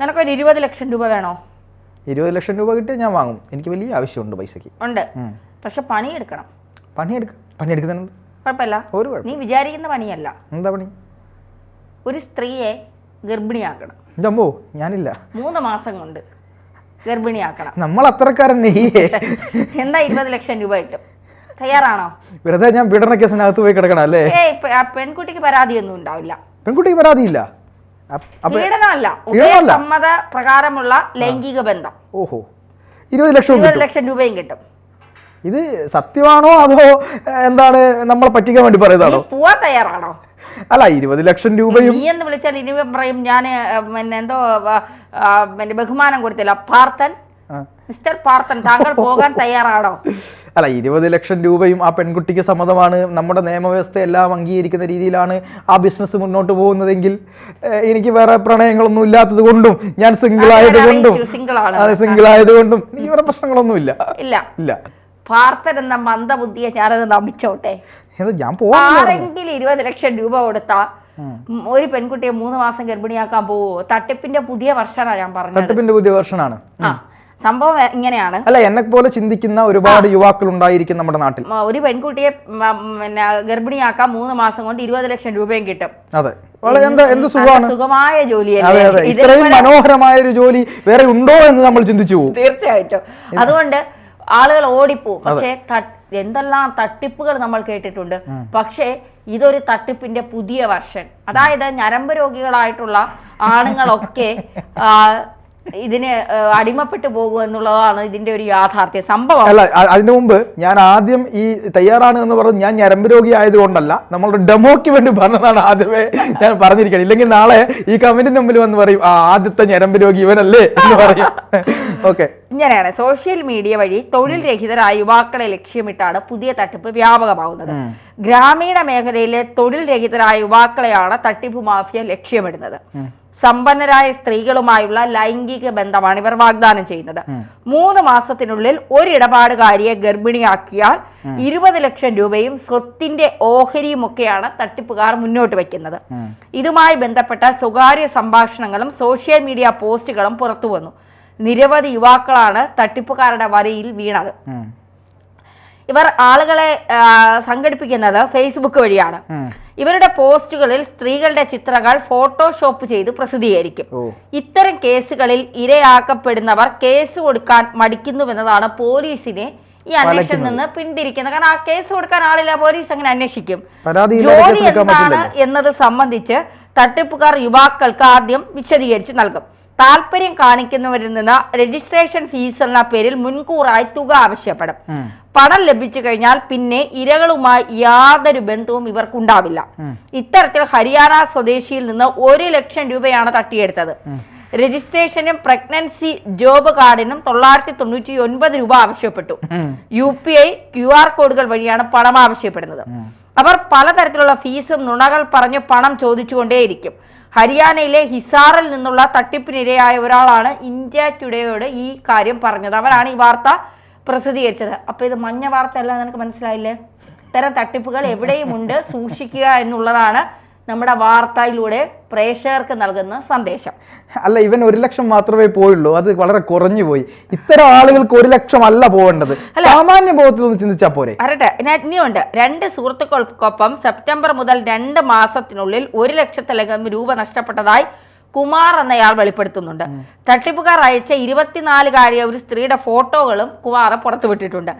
നിനക്കൊരു 20 ലക്ഷം രൂപ വേണോ? 20 ലക്ഷം രൂപ കിട്ടിയാൽ ഞാൻ വാങ്ങും. എനിക്ക് വലിയ ആവശ്യമുണ്ട് പൈസക്ക്. ഉണ്ട്, പക്ഷെ പണിയെടുക്കണം. പണിയെടുക്കുന്ന കുഴപ്പമില്ല, നീ വിചാരിക്കുന്ന പണിയല്ല. എന്താ പണി? ഒരു സ്ത്രീയെ ഗർഭിണിയാക്കണം. ജമ്പോ ഞാനില്ല. 3 മാസം കൊണ്ട് ഗർഭിണിയാക്കണം. നമ്മൾ അത്രക്കാരൻ. എന്താ 20 ലക്ഷം രൂപ കിട്ടും? തയ്യാറാണോ? വെറുതെ ഞാൻ പീഡന കേസിനകത്ത് പോയി കിടക്കണം അല്ലേ? പെൺകുട്ടിക്ക് പരാതിയൊന്നും ഉണ്ടാവില്ല. പെൺകുട്ടിക്ക് പരാതിയില്ല. പീഡനമല്ല, സമ്മത പ്രകാരമുള്ള ലൈംഗിക ബന്ധം. ഓഹോ, 20 ലക്ഷം രൂപയും കിട്ടും. ഇത് സത്യമാണോ അതോ എന്താണ് നമ്മളെ പറ്റിക്കാൻ വേണ്ടി പറയുന്നതാണോ? പോവാൻ തയ്യാറാണോ? അല്ല, 20 ലക്ഷം രൂപയും നീ എന്ന് വിളിച്ചാൽ ഇനി പറയും ഞാൻ എന്തോ ബഹുമാനം കൊടുത്തില്ല. പാർത്ഥൻ, മിസ്റ്റർ പാർത്ഥൻ, താങ്കൾ പോകാൻ തയ്യാറാണോ? അല്ല, 20 ലക്ഷം രൂപയും ആ പെൺകുട്ടിക്ക് സമ്മതമാണ്. നമ്മുടെ നിയമവ്യവസ്ഥ എല്ലാം അംഗീകരിക്കുന്ന രീതിയിലാണ് ആ ബിസിനസ് മുന്നോട്ട് പോകുന്നതെങ്കിൽ എനിക്ക് വേറെ പ്രണയങ്ങളൊന്നും ഇല്ലാത്തത് കൊണ്ടും ഞാൻ സിംഗിൾ ആയതുകൊണ്ടും എനിക്ക് വേറെ പ്രശ്നങ്ങളൊന്നും ഇല്ല. പാർത്ഥൻ എന്ന മന്ദബുദ്ധിയെ ഞാനത് നമിച്ചോട്ടെ. ഞാൻ ആരെങ്കിലും 20 ലക്ഷം രൂപ കൊടുത്താ ഒരു പെൺകുട്ടിയെ 3 മാസം ഗർഭിണിയാക്കാൻ പോവോ? തട്ടിപ്പിന്റെ പുതിയ വർഷനാണ് ഞാൻ പറഞ്ഞത്. തട്ടിപ്പിന്റെ പുതിയ വർഷനാണ് സംഭവം. ഇങ്ങനെയാണ്. അല്ല, എന്നെ പോലെ ചിന്തിക്കുന്ന ഒരുപാട് യുവാക്കൾ ഉണ്ടായിരിക്കും നമ്മുടെ നാട്ടിൽ. ഒരു പെൺകുട്ടിയെ ഗർഭിണിയാക്കാൻ 3 മാസം കൊണ്ട് 20 ലക്ഷം രൂപയും കിട്ടും. അതെ, എന്ത് സുഖമാണ്. സുഖമായ ജോലിയല്ലേ? ഇത്രയും മനോഹരമായ ഒരു ജോലി വേറെ ഉണ്ടോ എന്ന് നമ്മൾ ചിന്തിച്ചു പോകും. തീർച്ചയായിട്ടും. അതുകൊണ്ട് ആളുകൾ ഓടിപ്പോവും. പക്ഷേ എന്തെല്ലാം തട്ടിപ്പുകൾ നമ്മൾ കേട്ടിട്ടുണ്ട്. പക്ഷേ ഇതൊരു തട്ടിപ്പിന്റെ പുതിയ വർഷൻ. അതായത് ഞരമ്പ് രോഗികളായിട്ടുള്ള ആണുങ്ങളൊക്കെ ഇതിന് അടിമപ്പെട്ടു പോകും എന്നുള്ളതാണ് ഇതിന്റെ ഒരു യാഥാർത്ഥ്യ സംഭവം. അല്ല, അതിനു മുമ്പ് ഞാൻ ആദ്യം ഈ തയ്യാറാണ് എന്ന് പറഞ്ഞ് ഞാൻ ഞരമ്പ് രോഗി ആയതുകൊണ്ടല്ല, നമ്മളുടെ ഡെമോക്ക് വേണ്ടി പറഞ്ഞതാണ് ആദ്യമേ ഞാൻ പറഞ്ഞിരിക്കണം. ഇല്ലെങ്കിൽ നാളെ ഈ കമന്റിന് മുമ്പിൽ വന്ന് പറയും ആദ്യത്തെ ഞരമ്പ് രോഗി ഇവനല്ലേ എന്ന് പറയും. ഓക്കെ, ഇങ്ങനെയാണ് സോഷ്യൽ മീഡിയ വഴി തൊഴിൽ രഹിതരായ യുവാക്കളെ ലക്ഷ്യമിട്ടാണ് പുതിയ തട്ടിപ്പ് വ്യാപകമാവുന്നത്. ഗ്രാമീണ മേഖലയിലെ തൊഴിൽ രഹിതരായ യുവാക്കളെയാണ് തട്ടിപ്പ് മാഫിയ ലക്ഷ്യമിടുന്നത്. സമ്പന്നരായ സ്ത്രീകളുമായുള്ള ലൈംഗിക ബന്ധമാണ് ഇവർ വാഗ്ദാനം ചെയ്യുന്നത്. 3 മാസത്തിനുള്ളിൽ ഒരു ഇടപാടുകാരിയെ ഗർഭിണിയാക്കിയാൽ 20 ലക്ഷം രൂപയും സ്വത്തിന്റെ ഓഹരിയും ഒക്കെയാണ് തട്ടിപ്പുകാർ മുന്നോട്ട് വെക്കുന്നത്. ഇതുമായി ബന്ധപ്പെട്ട സ്വകാര്യ സംഭാഷണങ്ങളും സോഷ്യൽ മീഡിയ പോസ്റ്റുകളും പുറത്തു വന്നു. നിരവധി യുവാക്കളാണ് തട്ടിപ്പുകാരുടെ വലയിൽ വീണത്. ഇവർ ആളുകളെ സംഘടിപ്പിക്കുന്നത് ഫേസ്ബുക്ക് വഴിയാണ്. ഇവരുടെ പോസ്റ്റുകളിൽ സ്ത്രീകളുടെ ചിത്രങ്ങൾ ഫോട്ടോഷോപ്പ് ചെയ്ത് പ്രസിദ്ധീകരിക്കും. ഇത്തരം കേസുകളിൽ ഇരയാക്കപ്പെടുന്നവർ കേസ് കൊടുക്കാൻ മടിക്കുന്നുവെന്നതാണ് പോലീസിനെ ഈ അന്വേഷണത്തിൽ നിന്ന് പിന്തിരിക്കുന്നത്. കാരണം ആ കേസ് കൊടുക്കാൻ ആളില്ല, പോലീസ് അങ്ങനെ അന്വേഷിക്കും. ജോലി എന്താണ് എന്നത് സംബന്ധിച്ച് തട്ടിപ്പുകാർ യുവാക്കൾക്ക് ആദ്യം വിശദീകരിച്ച് നൽകും. താല്പര്യം കാണിക്കുന്നവരിൽ നിന്ന് രജിസ്ട്രേഷൻ ഫീസ് എന്ന പേരിൽ മുൻകൂറായി തുക ആവശ്യപ്പെടും. പണം ലഭിച്ചു കഴിഞ്ഞാൽ പിന്നെ ഇരകളുമായി യാതൊരു ബന്ധവും ഇവർക്കുണ്ടാവില്ല. ഇത്തരത്തിൽ ഹരിയാന സ്വദേശിയിൽ നിന്ന് 1 ലക്ഷം രൂപയാണ് തട്ടിയെടുത്തത്. രജിസ്ട്രേഷനും പ്രഗ്നൻസി ജോബ് കാർഡിനും 999 രൂപ ആവശ്യപ്പെട്ടു. UPI QR കോഡുകൾ വഴിയാണ് പണം ആവശ്യപ്പെടുന്നത്. അവർ പലതരത്തിലുള്ള ഫീസും നുണകൾ പറഞ്ഞ് പണം ചോദിച്ചുകൊണ്ടേയിരിക്കും. ഹരിയാനയിലെ ഹിസാറിൽ നിന്നുള്ള തട്ടിപ്പിനിരയായ ഒരാളാണ് ഇന്ത്യ ടുഡേയോട് ഈ കാര്യം പറഞ്ഞത്. അവരാണ് ഈ വാർത്ത പ്രസിദ്ധീകരിച്ചത്. അപ്പൊ ഇത് മഞ്ഞ വാർത്ത അല്ല, നിനക്ക് മനസ്സിലായില്ലേ? ഇത്തരം തട്ടിപ്പുകൾ എവിടെയും ഉണ്ട്, സൂക്ഷിക്കുക എന്നുള്ളതാണ് നമ്മുടെ വാർത്തയിലൂടെ പ്രേക്ഷകർക്ക് നൽകുന്ന സന്ദേശം. അല്ല, ഇവൻ 1 ലക്ഷം മാത്രമേ പോയുള്ളൂ, അത് വളരെ കുറഞ്ഞു പോയി. ഇത്തരം ആളുകൾക്ക് 1 ലക്ഷം അല്ല പോകേണ്ടത്, സാമാന്യ ബോധത്തിൽ ഒന്ന് ചിന്തിച്ചാൽ പോരെ. അറിയട്ടെ, ഇനിയുണ്ട്. 2 സുഹൃത്തുക്കൾക്കൊപ്പം സെപ്റ്റംബർ മുതൽ 2 മാസത്തിനുള്ളിൽ 1 ലക്ഷത്തിലധികം രൂപ നഷ്ടപ്പെട്ടതായി കുമാർ എന്നയാൾ വെളിപ്പെടുത്തുന്നുണ്ട്. തട്ടിപ്പുകാർ അയച്ച 24കാരിയ ഒരു സ്ത്രീയുടെ ഫോട്ടോകളും കുമാർ പുറത്തുവിട്ടിട്ടുണ്ട്.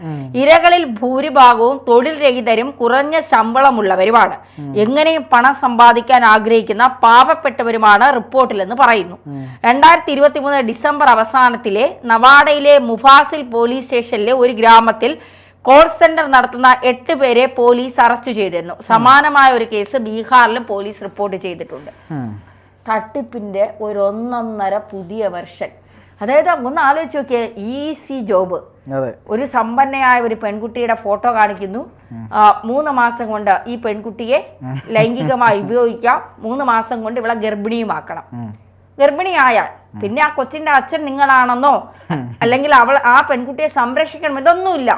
ഇരകളിൽ ഭൂരിഭാഗവും തൊഴിൽ രഹിതരും കുറഞ്ഞ ശമ്പളമുള്ളവരുമാണ്. എങ്ങനെയും പണം സമ്പാദിക്കാൻ ആഗ്രഹിക്കുന്ന പാവപ്പെട്ടവരുമാണ് റിപ്പോർട്ടിലെന്ന് പറയുന്നു. 2023 ഡിസംബർ അവസാനത്തിലെ നവാഡയിലെ മുഫാസിൽ പോലീസ് സ്റ്റേഷനിലെ ഒരു ഗ്രാമത്തിൽ കോൾ സെന്റർ നടത്തുന്ന 8 പേരെ പോലീസ് അറസ്റ്റ് ചെയ്തിരുന്നു. സമാനമായ ഒരു കേസ് ബീഹാറിലും പോലീസ് റിപ്പോർട്ട് ചെയ്തിട്ടുണ്ട്. തട്ടിപ്പിന്റെ ഒരു 1.5 പുതിയ വെർഷൻ. അതായത് ഒന്ന് ആലോചിച്ച് നോക്കിയേ, ഈസി ജോബ്. ഒരു സമ്പന്നയായ ഒരു പെൺകുട്ടിയുടെ ഫോട്ടോ കാണിക്കുന്നു. 3 മാസം കൊണ്ട് ഈ പെൺകുട്ടിയെ ലൈംഗികമായി ഉപയോഗിക്കാം. 3 മാസം കൊണ്ട് ഇവളെ ഗർഭിണിയുമാക്കണം. ഗർഭിണിയായാൽ പിന്നെ ആ കൊച്ചിന്റെ അച്ഛൻ നിങ്ങളാണെന്നോ അല്ലെങ്കിൽ ആ പെൺകുട്ടിയെ സംരക്ഷിക്കണം ഇതൊന്നുമില്ല.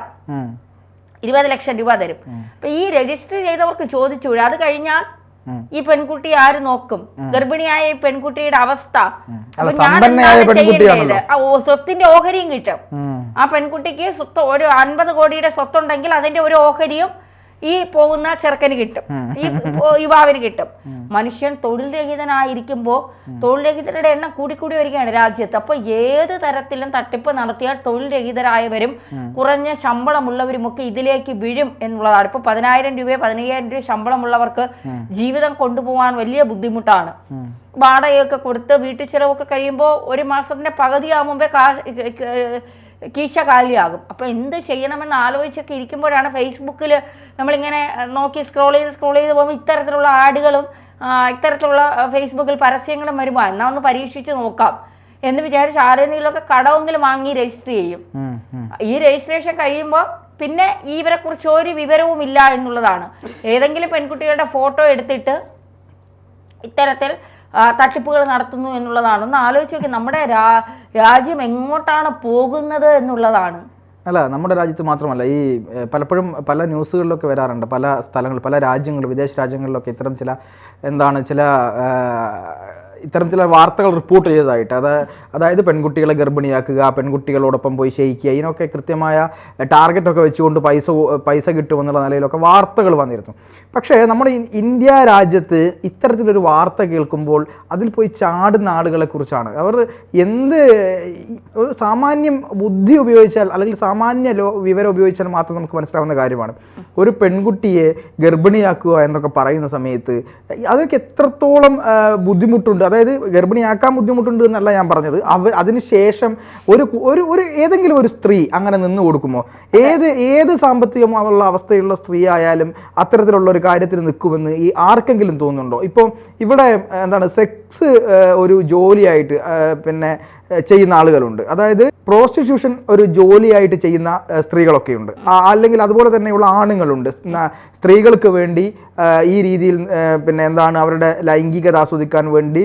20 ലക്ഷം രൂപ തരും. അപ്പൊ ഈ രജിസ്റ്റർ ചെയ്തവർക്ക് ചോദിച്ചുകൂടെ? അത് കഴിഞ്ഞാൽ ഈ പെൺകുട്ടി ആര് നോക്കും? ഗർഭിണിയായ ഈ പെൺകുട്ടിയുടെ അവസ്ഥ. അപ്പൊ സ്വത്തിന്റെ ഓഹരിയും കിട്ടും. ആ പെൺകുട്ടിക്ക് സ്വത്ത് ഒരു 50 കോടിയുടെ സ്വത്തുണ്ടെങ്കിൽ അതിന്റെ ഒരു ഓഹരിയും ഈ പോകുന്ന ചെറുക്കന് കിട്ടും, ഈ യുവാവിന് കിട്ടും. മനുഷ്യൻ തൊഴിൽ രഹിതനായിരിക്കുമ്പോൾ തൊഴിൽ രഹിതരുടെ എണ്ണം കൂടിക്കൂടി വരികയാണ് രാജ്യത്ത്. അപ്പൊ ഏത് തരത്തിലും തട്ടിപ്പ് നടത്തിയാൽ തൊഴിൽ രഹിതരായവരും കുറഞ്ഞ ശമ്പളമുള്ളവരുമൊക്കെ ഇതിലേക്ക് വീഴും എന്നുള്ളതാണ്. ഇപ്പൊ 10,000 രൂപ 15,000 രൂപ ശമ്പളമുള്ളവർക്ക് ജീവിതം കൊണ്ടുപോകാൻ വലിയ ബുദ്ധിമുട്ടാണ്. വാടകയൊക്കെ കൊടുത്ത് വീട്ടു ചെലവൊക്കെ കഴിയുമ്പോൾ ഒരു മാസത്തിന്റെ പകുതിയാകുമ്പോ കീശ കാലിയാകും. അപ്പൊ എന്ത് ചെയ്യണമെന്ന് ആലോചിച്ചൊക്കെ ഇരിക്കുമ്പോഴാണ് ഫേസ്ബുക്കിൽ നമ്മളിങ്ങനെ നോക്കി സ്ക്രോൾ ചെയ്ത് പോകുമ്പോൾ ഇത്തരത്തിലുള്ള ആഡുകളും ഇത്തരത്തിലുള്ള ഫേസ്ബുക്കിൽ പരസ്യങ്ങളും വരുമ്പോൾ എന്നാ ഒന്ന് പരീക്ഷിച്ച് നോക്കാം എന്ന് വിചാരിച്ച് ആരെങ്കിലുമൊക്കെ കടമെങ്കിലും വാങ്ങി രജിസ്റ്റർ ചെയ്യും. ഈ രജിസ്ട്രേഷൻ കഴിയുമ്പോൾ പിന്നെ ഇവരെ കുറിച്ച് ഒരു വിവരവും ഇല്ല എന്നുള്ളതാണ്. ഏതെങ്കിലും പെൺകുട്ടികളുടെ ഫോട്ടോ എടുത്തിട്ട് ഇത്തരത്തിൽ തട്ടിപ്പുകൾ നടത്തുന്നു എന്നുള്ളതാണ്. ഒന്ന് ആലോചിച്ച് നോക്കി, നമ്മുടെ രാജ്യം എങ്ങോട്ടാണ് പോകുന്നത് എന്നുള്ളതാണ്. അല്ല, നമ്മുടെ രാജ്യത്ത് മാത്രമല്ല, ഈ പലപ്പോഴും പല ന്യൂസുകളിലൊക്കെ വരാറുണ്ട്, പല സ്ഥലങ്ങളിൽ, പല രാജ്യങ്ങളിൽ, വിദേശ രാജ്യങ്ങളിലൊക്കെ ഇത്തരം ചില വാർത്തകൾ റിപ്പോർട്ട് ചെയ്തതായിട്ട്. അതായത് പെൺകുട്ടികളെ ഗർഭിണിയാക്കുക, പെൺകുട്ടികളോടൊപ്പം പോയി ശയിക്കുക, ഇതിനൊക്കെ കൃത്യമായ ടാർഗറ്റൊക്കെ വെച്ചുകൊണ്ട് പൈസ കിട്ടുമെന്നുള്ള നിലയിലൊക്കെ വാർത്തകൾ വന്നിരുന്നു. പക്ഷേ നമ്മുടെ ഇന്ത്യ രാജ്യത്ത് ഇത്തരത്തിലൊരു വാർത്ത കേൾക്കുമ്പോൾ അതിൽ പോയി ചാടുന്ന ആളുകളെ കുറിച്ചാണ്. അവർ ഒരു സാമാന്യം ബുദ്ധി ഉപയോഗിച്ചാൽ അല്ലെങ്കിൽ സാമാന്യ വിവരം ഉപയോഗിച്ചാൽ മാത്രം നമുക്ക് മനസ്സിലാവുന്ന കാര്യമാണ്. ഒരു പെൺകുട്ടിയെ ഗർഭിണിയാക്കുക എന്നൊക്കെ പറയുന്ന സമയത്ത് അതൊക്കെ എത്രത്തോളം ബുദ്ധിമുട്ടുണ്ട്. അതായത് ഗർഭിണിയാക്കാൻ ബുദ്ധിമുട്ടുണ്ട് എന്നല്ല ഞാൻ പറഞ്ഞത്. അതിനുശേഷം ഏതെങ്കിലും ഒരു സ്ത്രീ അങ്ങനെ നിന്ന് കൊടുക്കുമോ? ഏത് സാമ്പത്തികമുള്ള അവസ്ഥയുള്ള സ്ത്രീ ആയാലും അത്തരത്തിലുള്ള ഒരു കാര്യത്തിൽ നിൽക്കുമെന്ന് ആർക്കെങ്കിലും തോന്നുന്നുണ്ടോ? ഇപ്പോൾ ഇവിടെ സെക്സ് ഒരു ജോലിയായിട്ട് ചെയ്യുന്ന ആളുകളുണ്ട്. അതായത് പ്രോസ്റ്റിറ്റ്യൂഷൻ ഒരു ജോലിയായിട്ട് ചെയ്യുന്ന സ്ത്രീകളൊക്കെയുണ്ട്. അല്ലെങ്കിൽ അതുപോലെ തന്നെയുള്ള ആണുങ്ങളുണ്ട്. സ്ത്രീകൾക്ക് വേണ്ടി ഈ രീതിയിൽ അവരുടെ ലൈംഗികത ആസ്വദിക്കാൻ വേണ്ടി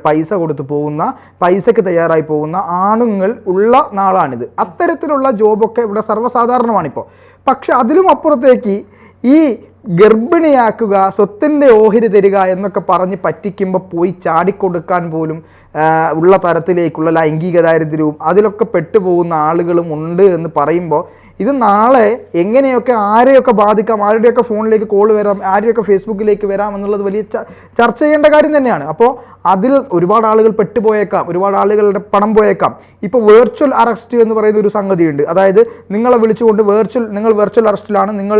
പൈസ കൊടുത്ത് പോകുന്ന, പൈസക്ക് തയ്യാറായി പോകുന്ന ആണുങ്ങൾ ഉള്ള നാളാണിത്. അത്തരത്തിലുള്ള ജോബൊക്കെ ഇവിടെ സർവ്വസാധാരണമാണിപ്പോൾ. പക്ഷെ അതിലും അപ്പുറത്തേക്ക് ഈ ഗർഭിണിയാക്കുക, സ്വത്തിൻ്റെ ഓഹരി തരിക എന്നൊക്കെ പറഞ്ഞ് പറ്റിക്കുമ്പോൾ പോയി ചാടിക്കൊടുക്കാൻ പോലും ഉള്ള തരത്തിലേക്കുള്ള ലൈംഗിക ദാരിദ്ര്യവും അതിലൊക്കെ പെട്ടുപോകുന്ന ആളുകളും ഉണ്ട് എന്ന് പറയുമ്പോൾ ഇത് നാളെ എങ്ങനെയൊക്കെ ആരെയൊക്കെ ബാധിക്കാം, ആരുടെയൊക്കെ ഫോണിലേക്ക് കോൾ വരാം, ആരെയൊക്കെ ഫേസ്ബുക്കിലേക്ക് വരാം എന്നുള്ളത് വലിയ ചർച്ച ചെയ്യേണ്ട കാര്യം തന്നെയാണ്. അപ്പോൾ അതിൽ ഒരുപാട് ആളുകൾ പെട്ടുപോയേക്കാം, ഒരുപാട് ആളുകളുടെ പണം പോയേക്കാം. ഇപ്പോൾ വെർച്വൽ അറസ്റ്റ് എന്ന് പറയുന്ന ഒരു സംഗതിയുണ്ട്. അതായത് നിങ്ങളെ വിളിച്ചുകൊണ്ട് നിങ്ങൾ വെർച്വൽ അറസ്റ്റിലാണ്, നിങ്ങൾ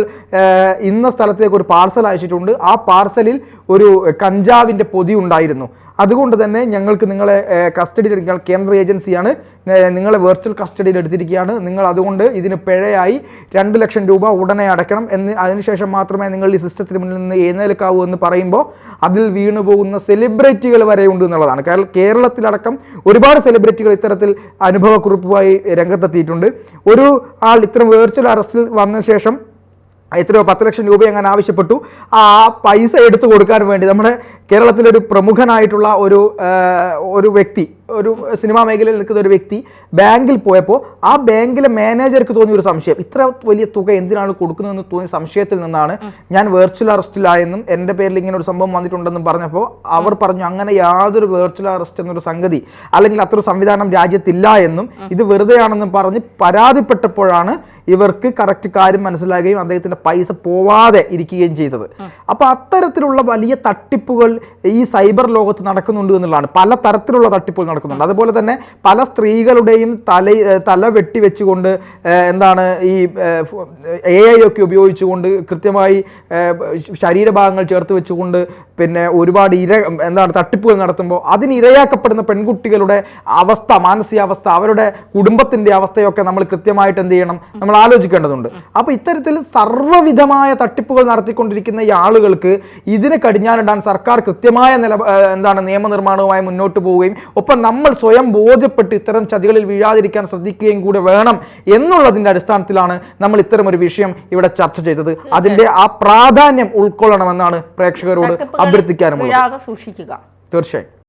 ഇന്ന സ്ഥലത്തേക്ക് ഒരു പാർസൽ അയച്ചിട്ടുണ്ട്, ആ പാർസലിൽ ഒരു കഞ്ചാവിൻ്റെ പൊതി ഉണ്ടായിരുന്നു, അതുകൊണ്ട് തന്നെ ഞങ്ങൾക്ക് നിങ്ങളെ കസ്റ്റഡിയിൽ, നിങ്ങൾ കേന്ദ്ര ഏജൻസിയാണ്, നിങ്ങളെ വെർച്വൽ കസ്റ്റഡിയിൽ എടുത്തിരിക്കുകയാണ്, നിങ്ങൾ അതുകൊണ്ട് ഇതിന് പിഴയായി 2 ലക്ഷം രൂപ ഉടനെ അടയ്ക്കണം എന്ന്, അതിനുശേഷം മാത്രമേ നിങ്ങൾ ഈ സിസ്റ്റത്തിന് മുന്നിൽ നിന്ന് എഴുന്നേൽക്കാവൂ എന്ന് പറയുമ്പോൾ അതിൽ വീണുപോകുന്ന സെലിബ്രിറ്റികൾ വരെ ഉണ്ട് എന്നുള്ളതാണ്. കേരളത്തിലടക്കം ഒരുപാട് സെലിബ്രിറ്റികൾ ഇത്തരത്തിൽ അനുഭവക്കുറിപ്പുമായി രംഗത്തെത്തിയിട്ടുണ്ട്. ഒരു ആൾ ഇത്തരം വെർച്വൽ അറസ്റ്റിൽ വന്ന ശേഷം എത്രയോ 10 ലക്ഷം രൂപ അങ്ങനെ ആവശ്യപ്പെട്ടു. ആ പൈസ എടുത്തു കൊടുക്കാൻ വേണ്ടി നമ്മുടെ കേരളത്തിലൊരു പ്രമുഖനായിട്ടുള്ള ഒരു വ്യക്തി, ഒരു സിനിമാ മേഖലയിൽ നിൽക്കുന്ന ഒരു വ്യക്തി ബാങ്കിൽ പോയപ്പോൾ ആ ബാങ്കിലെ മാനേജർക്ക് തോന്നിയ ഒരു സംശയം, ഇത്ര വലിയ തുക എന്തിനാണ് കൊടുക്കുന്നതെന്ന് തോന്നിയ സംശയത്തിൽ നിന്നാണ് ഞാൻ വെർച്വൽ അറസ്റ്റിലായെന്നും എൻ്റെ പേരിൽ ഇങ്ങനെ ഒരു സംഭവം വന്നിട്ടുണ്ടെന്നും പറഞ്ഞപ്പോൾ അവർ പറഞ്ഞു അങ്ങനെ യാതൊരു വെർച്വൽ അറസ്റ്റ് എന്നൊരു സംഗതി അല്ലെങ്കിൽ അത്ര സംവിധാനം രാജ്യത്തില്ല എന്നും ഇത് വെറുതെയാണെന്നും പറഞ്ഞ് പരാതിപ്പെട്ടപ്പോഴാണ് ഇവർക്ക് കറക്റ്റ് കാര്യം മനസ്സിലാകുകയും അദ്ദേഹത്തിന്റെ പൈസ പോവാതെ ഇരിക്കുകയും ചെയ്തത്. അപ്പൊ അത്തരത്തിലുള്ള വലിയ തട്ടിപ്പുകൾ ഈ സൈബർ ലോകത്ത് നടക്കുന്നുണ്ട് എന്നുള്ളതാണ്. പല തരത്തിലുള്ള തട്ടിപ്പുകൾ നടക്കുന്നുണ്ട്. അതുപോലെ തന്നെ പല സ്ത്രീകളുടെയും തല വെട്ടിവെച്ചുകൊണ്ട് ഈ AI ഒക്കെ ഉപയോഗിച്ചുകൊണ്ട് കൃത്യമായി ശരീരഭാഗങ്ങൾ ചേർത്ത് വെച്ചുകൊണ്ട് ഒരുപാട് തട്ടിപ്പുകൾ നടത്തുമ്പോൾ അതിന് ഇരയാക്കപ്പെടുന്ന പെൺകുട്ടികളുടെ അവസ്ഥ, മാനസികാവസ്ഥ, അവരുടെ കുടുംബത്തിന്റെ അവസ്ഥയൊക്കെ നമ്മൾ കൃത്യമായിട്ട് എന്ത് ചെയ്യണം, നമ്മൾ ആലോചിക്കേണ്ടതുണ്ട്. അപ്പൊ ഇത്തരത്തിൽ സർവ്വവിധമായ തട്ടിപ്പുകൾ നടത്തിക്കൊണ്ടിരിക്കുന്ന ഈ ആളുകൾക്ക് ഇതിനെ കടിഞ്ഞാനിടാൻ സർക്കാർ കൃത്യമായ നിയമനിർമ്മാണവുമായി മുന്നോട്ട് പോവുകയും ഒപ്പം നമ്മൾ സ്വയം ബോധ്യപ്പെട്ട് ഇത്തരം ചതികളിൽ വീഴാതിരിക്കാൻ ശ്രദ്ധിക്കുകയും കൂടെ വേണം എന്നുള്ളതിന്റെ അടിസ്ഥാനത്തിലാണ് നമ്മൾ ഇത്തരം ഒരു വിഷയം ഇവിടെ ചർച്ച ചെയ്തത്. അതിന്റെ ആ പ്രാധാന്യം ഉൾക്കൊള്ളണമെന്നാണ് പ്രേക്ഷകരോട് അഭ്യർത്ഥിക്കാനുള്ളത്. സൂക്ഷിക്കുക. തീർച്ചയായും.